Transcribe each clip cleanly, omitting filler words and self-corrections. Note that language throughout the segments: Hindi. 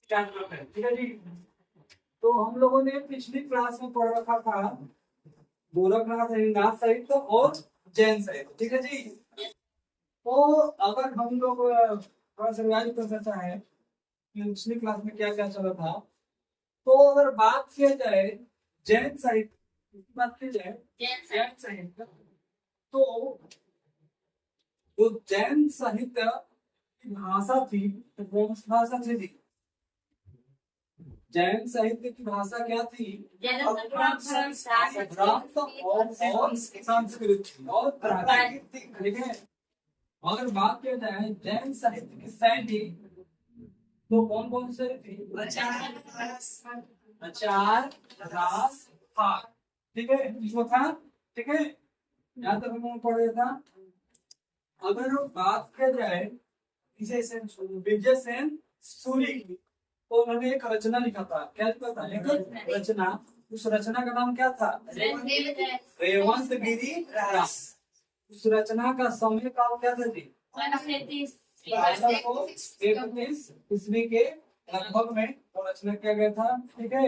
जानना है, ठीक है जी। तो हम लोगों ने पिछली क्लास में पढ़ रखा था गोरखनाथ हरिनाथ साहित्य और जैन साहित्य, ठीक है जी। तो अगर हम लोग थोड़ा सा रिवाइज कर सकता है कि पिछली क्लास में क्या क्या चला था, तो अगर बात किया जाए जैन साहित्य की बात की जाए, जैन साहित्य, तो जो जैन साहित्य की भाषा थी तो कौन सी भाषा थी? जैन साहित्य की भाषा क्या थी? और संस्कृत और प्राकृतिक, ठीक है। अगर बात किया जाए जैन साहित्य की शैली, तो कौन कौन से थी? आचार, रास, भाग, ठीक है, इसको था, ठीक है। यहाँ तक हम लोग पढ़ लिया था। अगर बात किया जाए विजय सेन सूरी की, तो उन्होंने एक रचना लिखा था। क्या लिखा था? एक रचना। उस रचना का नाम क्या था? रेवंत गिरी रास। उस रचना का समय काल क्या था जी? 1231 ईस्वी के लगभग में वो रचना किया गया था, ठीक है।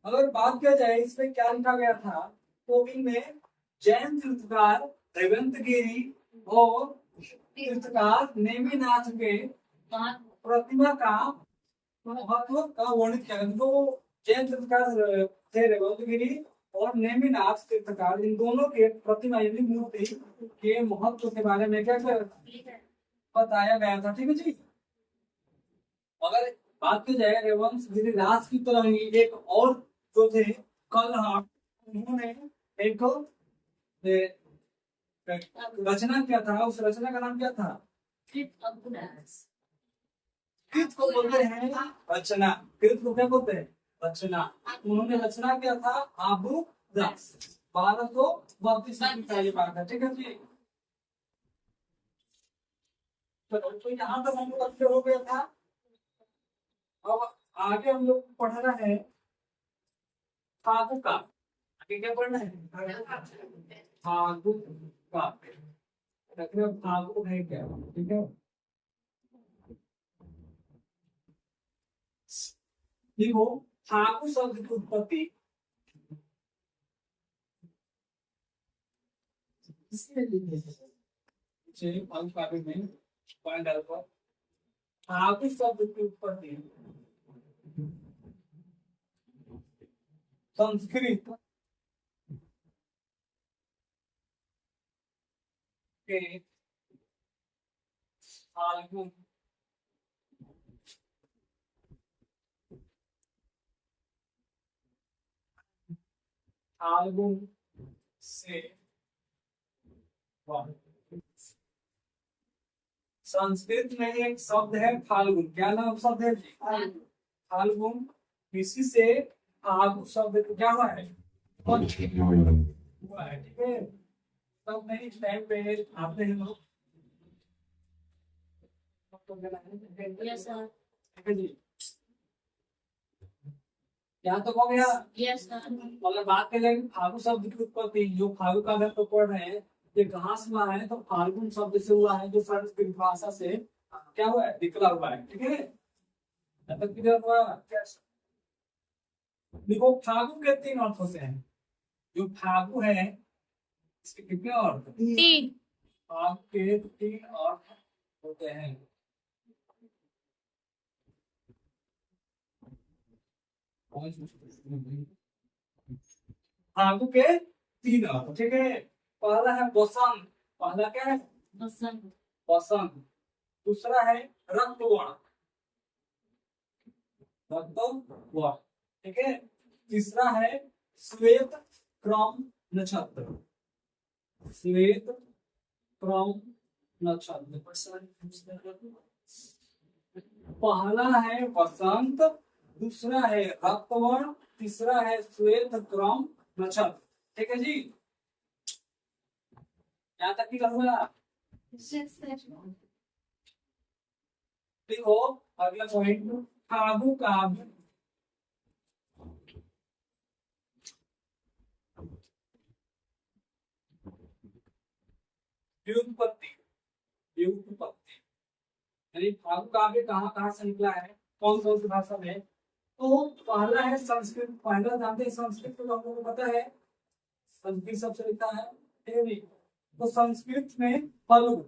अगर बात किया जाए इसमें क्या लिखा गया था, तो इनमें जैन तीर्थकार रेवंत गिरी और तीर्थकार नेमिनाथ के प्रतिमा का महत्व का वर्णित किया गया। तो जैन तीर्थकार थे रेवंत गिरी और नेमिनाथ तीर्थकार, इन दोनों के प्रतिमा यानी मूर्ति के महत्व के बारे में क्या बताया गया था, ठीक है जी। अगर बात की जाए रेवंश गिरिराज की, तो एक और जो थे कलहट, उन्होंने एक रचना किया था। उस रचना का नाम क्या था? कृत को बोलते हैं रचना। कृत को क्या बोलते हैं? रचना। उन्होंने रचना किया था आबू दास, 1232 ईस्वी का ये बात है, ठीक है जी। तो यहाँ तक हम लोग अच्छे हो गया था। अब आगे हम लोग पढ़ना है फागु का। आगे क्या पढ़ना है? फागु का। फागु है क्या, ठीक है। देखो फागु शब्द की उत्पत्ति फागु में पॉइंट अल्फा। फागु शब्द की उत्पत्ति संस्कृत के फाल्गुन फाल्गुन से संस्कृत में एक शब्द है फाल्गुन। क्या नाम शब्द है जी? फाल्गुन। इसी से फागु शब्द क्या हुआ है? हुआ है, ठीक है। तब नहीं टाइम पे आते हैं लोग, यस सर, ठीक है जी। यहाँ तो हो गया। Yes sir. मतलब बात करें फागु शब्द की उत्पत्ति, जो फागु का अगर तो पढ़ रहे हैं, ये कहाँ से हुआ है? तो फाल्गुन शब्द से हुआ है, जो संस्कृत भाषा से क्या हुआ है? निकला हुआ है, ठीक है। तब किधर हुआ? देखो फागु के 3 अर्थ होते हैं। जो फागु है इसके कितने अर्थ? 3। फागु के 3 अर्थ होते हैं। फागु के 3 अर्थ, ठीक है। पहला है बसंत। पहला क्या है? बसंत। बसंत। दूसरा है रक्तवर्ण, रक्तवर्ण, ठीक है। तीसरा है श्वेत क्रम नक्षत्र, श्वेत क्रम नक्षत्र। पहला है बसंत, दूसरा है रक्तवर्ण, तीसरा है श्वेत क्रम नक्षत्र, ठीक है जी। यहाँ तक की हुआ। देखो अगला पॉइंट, फागु काव्य। व्युत्पत्ति, व्युत्पत्ति यानी फागु काव्य कहाँ कहाँ से निकला है? कौन कौन सी भाषा में? तो पहला है संस्कृत। पहला जानते हैं संस्कृत, तो हम लोगों को पता है संस्कृत सबसे लिखता है, ठीक है जी। तो संस्कृत में फल्गु,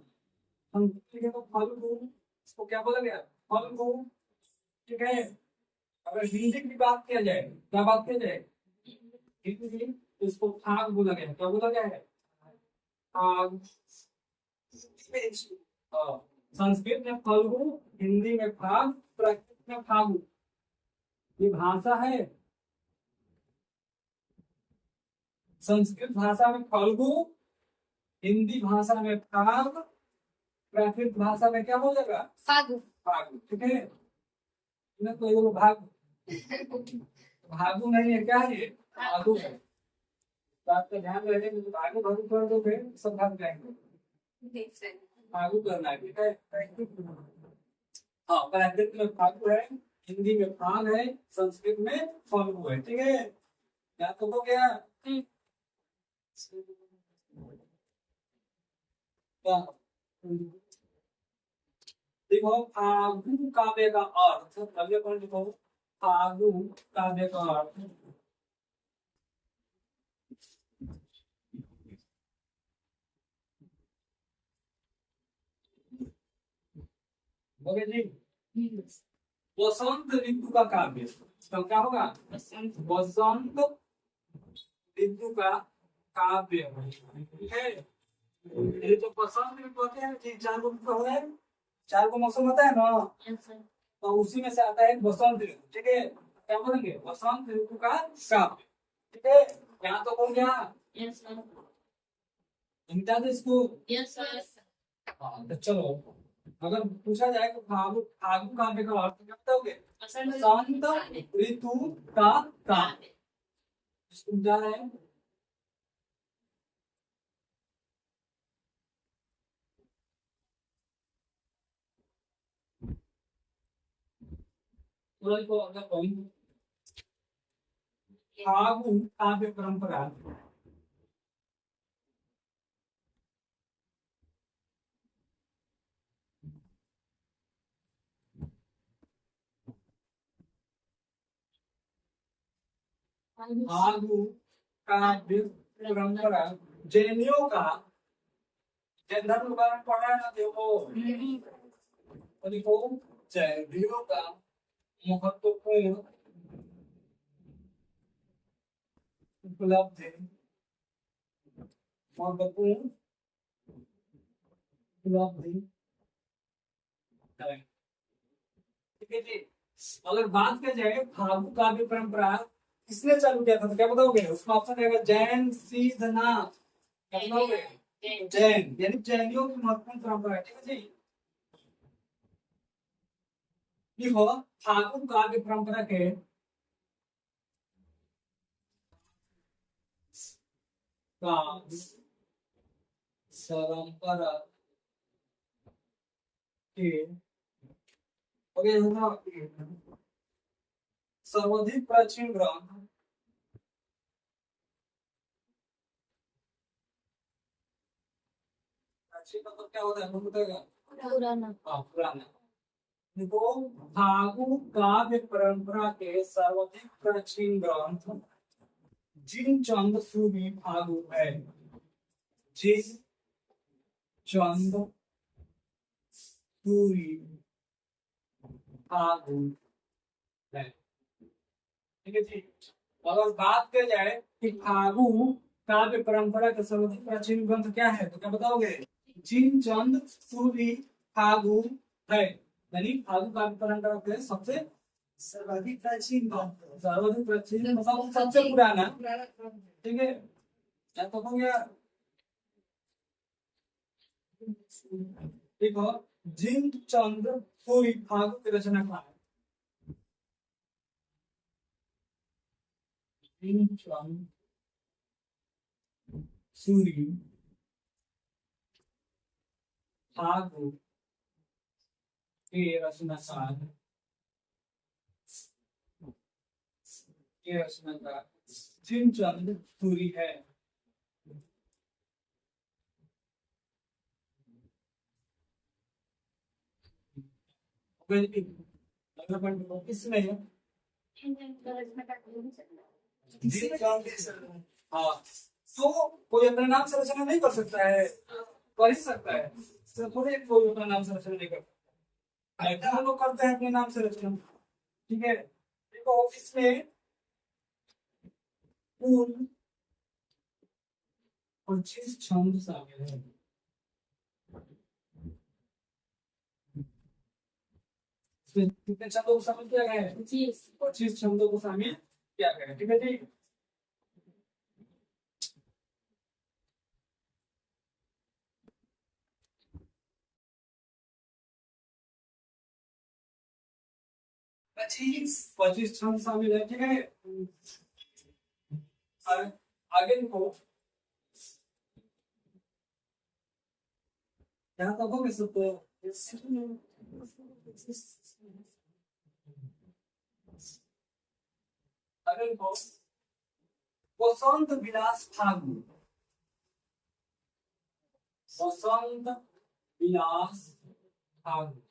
ठीक है, तो फल्गु इसको क्या बोला गया? फल्गु, ठीक है। अगर हिंदी की बात किया जाए, क्या बात किया जाए हिंदी की, तो इसको फाग बोला गया। क्या बोला गया है? फाग। हाँ, संस्कृत में फल्गु, हिंदी में फाग, प्राकृत में फागु। ये भाषा है। संस्कृत भाषा में फल्गु, हिंदी भाषा में फाग, प्राकृत भाषा में क्या बोलेगा? फागु। फागु, ठीक है। ना तो ये भाग भागु नहीं है, क्या है ये? फागु है। बात का ध्यान रहे, तो भागु भागु कर दोगे सब भाग जाएंगे। फागु करना है, ठीक है। हाँ, प्राकृत में फागु है, हिंदी में फाग है, संस्कृत में फल्गु है, ठीक है। क्या तो हो गया? देखो, फागु काव्य का अर्थ, अगले पॉइंट देखो, फागु काव्य का अर्थ। ओके जी। वसंत ऋतु का काव्य, तो क्या होगा? वसंत ऋतु का काव्य, ठीक है। ये तो वसंत ऋतु होते हैं जी, 4 ऋतु है, 4 मौसम होता है ना, तो उसी में से आता है वसंत ऋतु, ठीक है। क्या बोलेंगे? वसंत ऋतु का काव्य, ठीक है। यहाँ तो बोल गया इसको। हाँ, तो चलो, अगर पूछा जाए तो फागु, फागु काव्य का अर्थ क्या बताओगे? वसंत ऋतु का काव्य। समझा रहे हैं? को अगर पॉइंट, फागु काव्य परंपरा फागु काव्य परंपरा जैनियों का, जैन धर्म के बारे में पढ़ा है ना, देखो जैनियों का महत्वपूर्ण उपलब्धि, महत्वपूर्ण उपलब्धि, ठीक है जी। अगर बात किया जाए फागु काव्य परंपरा किसने चालू किया था, तो क्या बताओगे? उसका ऑप्शन रहेगा जैन सिद्धनाथ। क्या बताओगे? जैन, यानी जैनियों की महत्वपूर्ण परंपरा है, ठीक है जी। देखो, फागु काव्य परंपरा के परंपरा के सर्वाधिक प्राचीन ग्रंथ, प्राचीन मतलब क्या होता है, बताएगा? पुराना। हाँ, पुराना। देखो, फागु काव्य परंपरा के सर्वाधिक प्राचीन ग्रंथ जिन चंद सूरी फागु है। जिन चंद सूरी फागु है, ठीक है जी। अगर बात की जाए कि फागु काव्य परंपरा का सर्वाधिक प्राचीन ग्रंथ क्या है, तो क्या बताओगे? जिन चंद सूरी फागु है, यानी फागु काव्य परंपरा के सबसे सर्वाधिक प्राचीन ग्रंथ, सर्वाधिक प्राचीन मतलब सबसे पुराना, ठीक है। क्या तो हो गया? देखो, जिन चंद सूरी फागु की रचना का है, जिन चंद सूरी फागु के रचनाकार, के रचनाकार जिन चंद सूरी है। इसमें हाँ, तो कोई अपने नाम से रचना नहीं कर सकता है, कर ही सकता है, तो थोड़े कोई अपने नाम से रचना नहीं करता है, हम लोग करते हैं अपने नाम से रचना। ठीक है, देखो इसमें कुल 25 छंद शामिल है। इसमें कितने छंदों को शामिल किया गया है? 25 छंदों को शामिल किया गया है। ठीक है जी। पच्चीस छंद शामिल है। ठीक है, आगे देखो, यहाँ तक हो गए सब तो आगे देखो, वसंत विलास फागुन, वसंत विलास फागुन,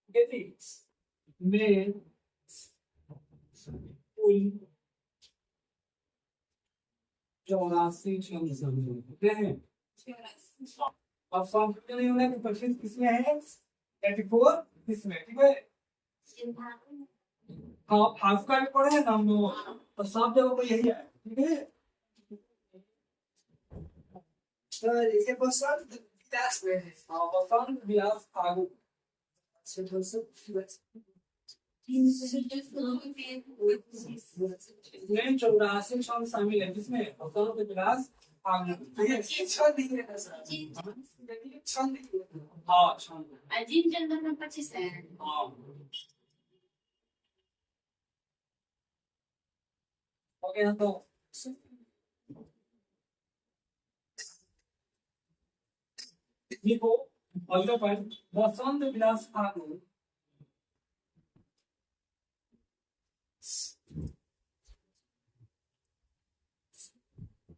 ठीक है जी, में कुल 84 छंद शामिल हैं। अब संस्कृत नहीं होने की 25 किसमें है? 84 किसमें? ठीक है, हाँ फागु का भी पढ़े हैं ना हम लोग, तो सब जगह पर यही है। ठीक है, तो ये बसंत विलास में है। हाँ, बसंत विलास फागु में 84 छंद शामिल है, जिसमें बसंत विलास फागु। हाँ छंद 25 है। हाँ, ओके ना, तो देखो अगला पॉइंट, वसंत विलास फागुन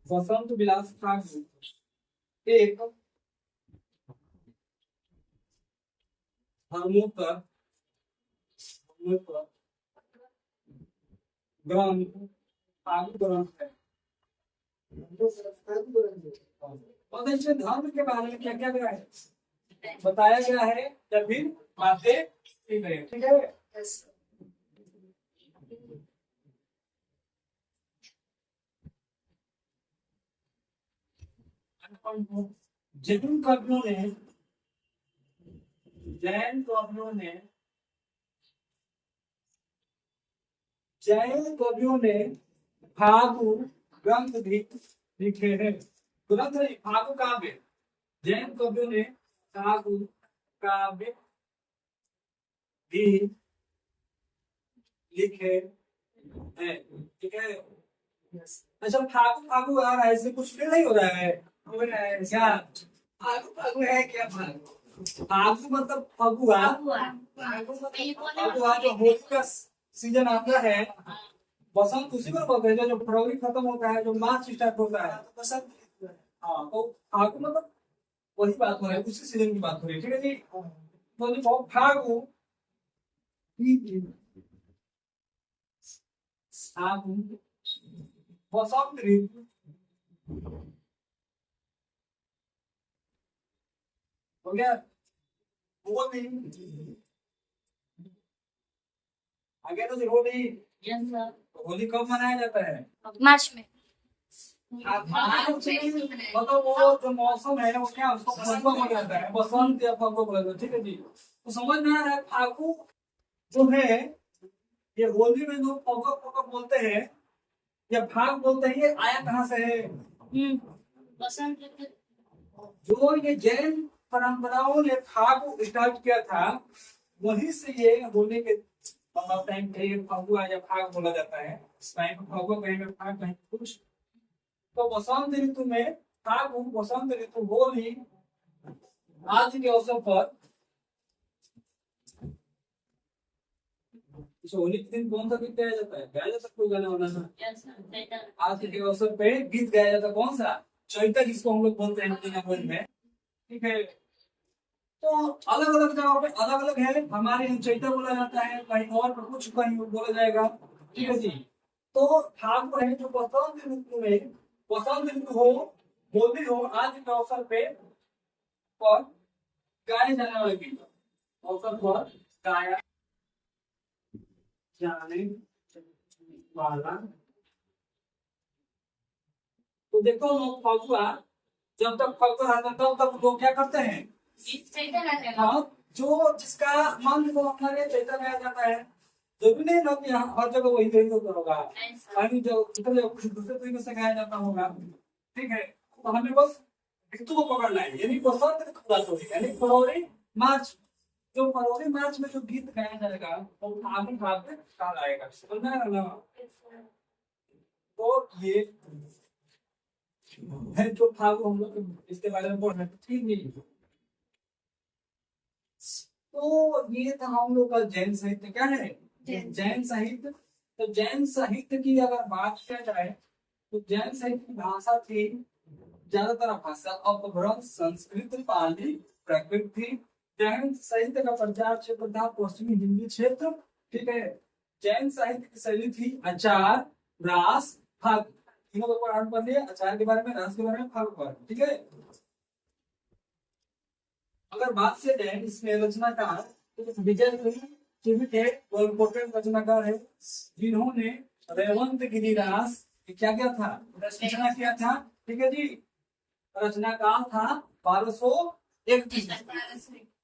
वसंत विलास फागुन एक धर्मोत्तर ग्रंथ फागु ग्रंथ है। और इसमें धर्म के बारे में क्या क्या गया है, बताया गया है, या फिर बातें की गई। ठीक है, जैन कवियों ने जैन कवियों ने फागु ग्रंथ भी लिखे हैं। ग्रंथ नहीं, फागु काव्य, जैन कवियों ने फागु काव्य भी लिखे हैं। ठीक है, अच्छा फागु फागु आ रहा है, इससे कुछ फील नहीं हो रहा है क्या? फागु फागु है क्या? फागु मतलब फगुआ, फगुआ जो होली का सीजन आता है, बसंत उसी को बोलते हैं जो फरवरी खत्म होता है, जो मार्च स्टार्ट होता है, तो बसंत। हाँ, तो फागु मतलब वही बात हो रही है, उसी सीजन की बात हो रही है। ठीक है जी, तो देखो फागु बसंत ऋतु हो गया। होली आगे तो होली, होली कब मनाया जाता है? मार्च में। मतलब वो जो मौसम है वो क्या, उसको फगुआ बोला जाता है, बसंत या फगुआ बोला जाता है। ठीक है जी, तो समझ में आ रहा है, फागु जो है ये होली में लोग फगुआ फगुआ बोलते हैं या फाग बोलते हैं, ये आया कहाँ से है? बसंत। जो ये जैन परंपराओं ने फाग स्टार्ट किया था, वहीं से ये होली के टाइम पे फगुआ या फाग बोला जाता है। इस टाइम फगुआ कहीं में फाग कहीं कुछ, तो बसंत ऋतु में फाग, बसंत ऋतु होली आज के अवसर पर, इस होली के दिन कौन सा गीत गाया जाता है? गाया जाता कोई गाना वाला ना, आज के अवसर पे गीत गाया जाता कौन सा? चैता, जिसको हम लोग बोलते हैं लैंग्वेज में। ठीक है, तो अलग अलग जगह पे अलग अलग है। हमारे यहाँ चैत्र बोला जाता है, कहीं और पर कुछ कहीं बोला जाएगा। ठीक है जी। तो ठाकुर है जो बसंत ऋतु में, बसंत ऋतु हो, होली हो, आज के अवसर पे पर गाए जाने वाले गीत, अवसर पर गाया जाने वाला। तो देखो लोग फगुआ, जब तक फगुआ आता है तब तक लोग क्या करते हैं, हाँ, जो जिसका मन को अपना लिए चैतन्य गाया जाता है। जो भी नहीं लोग यहाँ हर जगह वही यही होता होगा, कहीं जो इधर कुछ दूसरे तरीके से गाया जाता होगा। ठीक है, तो हमें बस ऋतु को पकड़ना है, यानी बसंत ऋतु बात हो रही है, यानी फरवरी मार्च। जो फरवरी मार्च में जो गीत गाया जाएगा वो फागुन भाग में काल आएगा, समझ में आया ना। तो ये है जो फागुन, हम लोग इसके बारे में पढ़ रहे थे। ठीक है, तो ये था हम लोग का जैन साहित्य। क्या है, जैन साहित्य। तो जैन साहित्य की अगर बात किया जाए तो जैन साहित्य की भाषा थी, ज्यादातर भाषा अपभ्रंश, संस्कृत, पाली, प्राकृत थी। जैन साहित्य का प्रचार क्षेत्र था पश्चिमी हिंदी क्षेत्र। ठीक है, जैन साहित्य की शैली थी आचार, रास, फाग। तीनों का पढ़ान पढ़ लिया, आचार के बारे में, रास के बारे में, फाग पर। ठीक है, अगर बात से जाए इसमें रचनाकार तो विजय इम्पोर्टेंट रचनाकार है, जिन्होंने रेवंत गिरिरास क्या क्या था, रचना किया था। ठीक है जी, रचनाकार था 1231।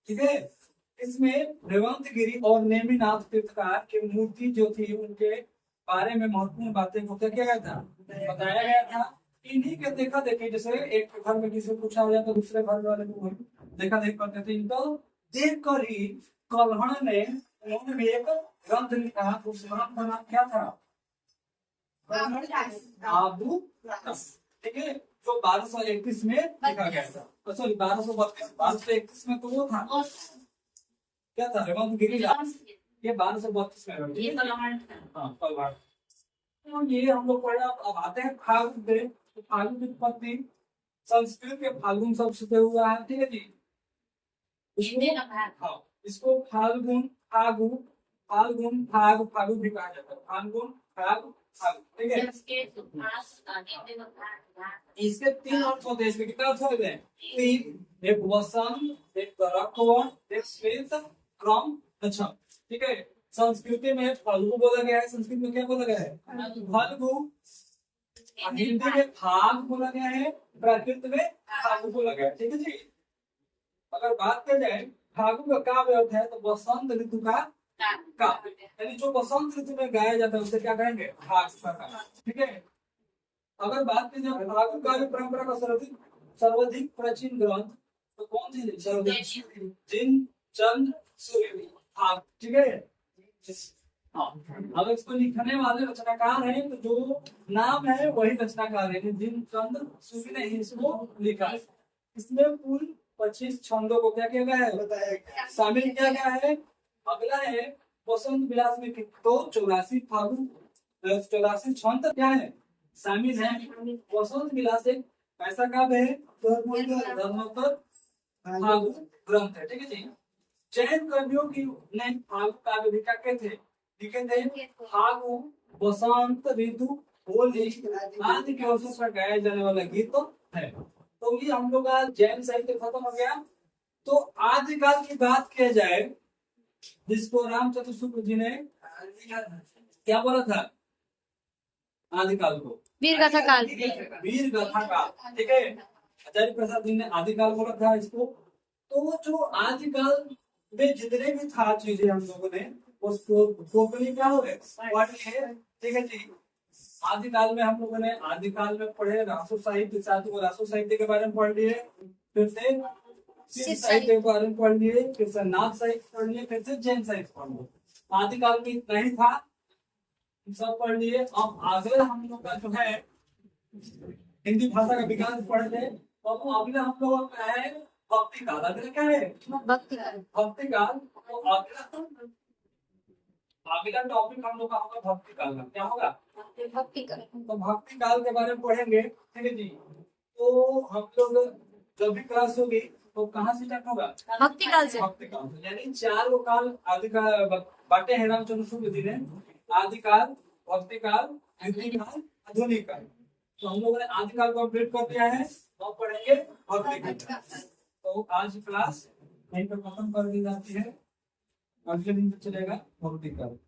ठीक है, इसमें रेवंत गिरी और नेमिनाथ तीर्थकार की मूर्ति जो थी उनके बारे में महत्वपूर्ण बातें को क्या किया गया था, बताया गया था। इन्हीं के देखा देखी, जैसे एक घर में किसी को पूछा हो जाए तो दूसरे घर वाले को देखा देख करते थे, इनको देख कर ही कल्हड़ ने उन्होंने भी एक ग्रंथ लिखा। उस ग्रंथ का नाम क्या था, आबू। ठीक है, जो 1231 में लिखा गया था, सॉरी 1231 में तो वो था, क्या था, रेवंत गिरी। ये 1232 में, हाँ कल्हड़। तो ये हम लोग पढ़े। अब आते हैं फाल्गुन पे। तो फाल्गुन की उत्पत्ति संस्कृत के फाल्गुन शब्द से हुआ है। ठीक है जी, हाँ, इसको फाल्गुन, फागु, फाल्गुन, फाग, फागु भी कहा जाता है। फाल्गुन, फाग, फागु। ठीक है, इसके तीन अर्थ होते हैं। इसके कितने अर्थ होते हैं, तीन। एक वसंत, एक रक्तवर्ण, एक श्वेत क्रम। अच्छा, ठीक है, संस्कृति में फाल्गु बोला गया है। संस्कृत में क्या बोला गया है, फाल्गु। हिंदी में फाग बोला गया है, प्राकृत में फागु बोला गया है। ठीक है जी, अगर बात की जाए फागु का काव्य अर्थ है तो बसंत ऋतु का काव्य, यानी जो बसंत ऋतु में गाया जाता है उसे क्या कहेंगे, फाग। ठीक है, अगर बात की जाए फागु काव्य परंपरा का सर्वाधिक प्राचीन ग्रंथ तो कौन सी सर्वाधिक, जिन चंद सूर्य फाग। ठीक है, हाँ, अब इसको लिखने वाले रचनाकार हैं तो जो नाम है वही रचनाकार है, जिन चंद सूर्य ने इसको लिखा है। इसमें कुल 25 छंदों को क्या किया गया है, शामिल किया गया है। अगला है वसंत विलास में तो 84 फागु 84 छंद क्या है, शामिल है। वसंत विलास एक ऐसा काव्य है धर्मोत्तर फागु ग्रंथ है। ठीक है जी, जैन कवियों की ने फागु काव्य भी क्या कहते थे, लिखे थे। फागु बसंत ऋतु होली आदि के अवसर पर गाया जाने वाला गीत है। तो ये हम लोग का जैन साहित्य खत्म हो गया। तो आदिकाल की बात किया जाए, जिसको रामचंद्र शुक्ल जी ने क्या बोला था, आदिकाल को वीर गाथा काल, वीर गाथा काल। ठीक है, आचार्य प्रसाद जी ने आदिकाल बोला था इसको। तो जो आदिकाल में जितने भी था चीजें हम लोगों ने उसको टोटली क्या हो गए पढ़ लिए। ठीक है जी, आदिकाल में हम लोगों ने आदिकाल में पढ़े रासो साहित्य, साथ में रासो साहित्य के बारे में पढ़ लिए, फिर से सिद्ध साहित्य के बारे में पढ़ लिए, फिर से नाथ साहित्य पढ़ लिए, फिर से जैन साहित्य पढ़ लिए। आदिकाल में इतना ही था, सब पढ़ लिए। अब आगे हम लोग का जो है हिंदी भाषा का विकास पढ़ ले। अब अगला हम लोग का है भक्ति काल। अगला क्या है, भक्ति काल। भक्ति काल। तो अगला टॉपिक हम लोग का होगा भक्ति काल का। क्या होगा, भक्ति काल। तो भक्ति काल के बारे में पढ़ेंगे। ठीक है जी, तो हम लोग जब भी क्लास होगी तो कहाँ से स्टार्ट होगा? भक्ति काल से। भक्ति काल से। यानी 4 गो काल आदिकाल बाटे हैं रामचंद्र सूर्य जी ने, आदिकाल, भक्ति काल, युक्ति काल, आधुनिक काल। तो हम लोगों ने आदिकाल को कंप्लीट कर दिया है, अब पढ़ेंगे भक्ति काल। तो आज क्लास यहीं पर खत्म कर दी जाती है, अगले दिन चलेगा भक्ति काल।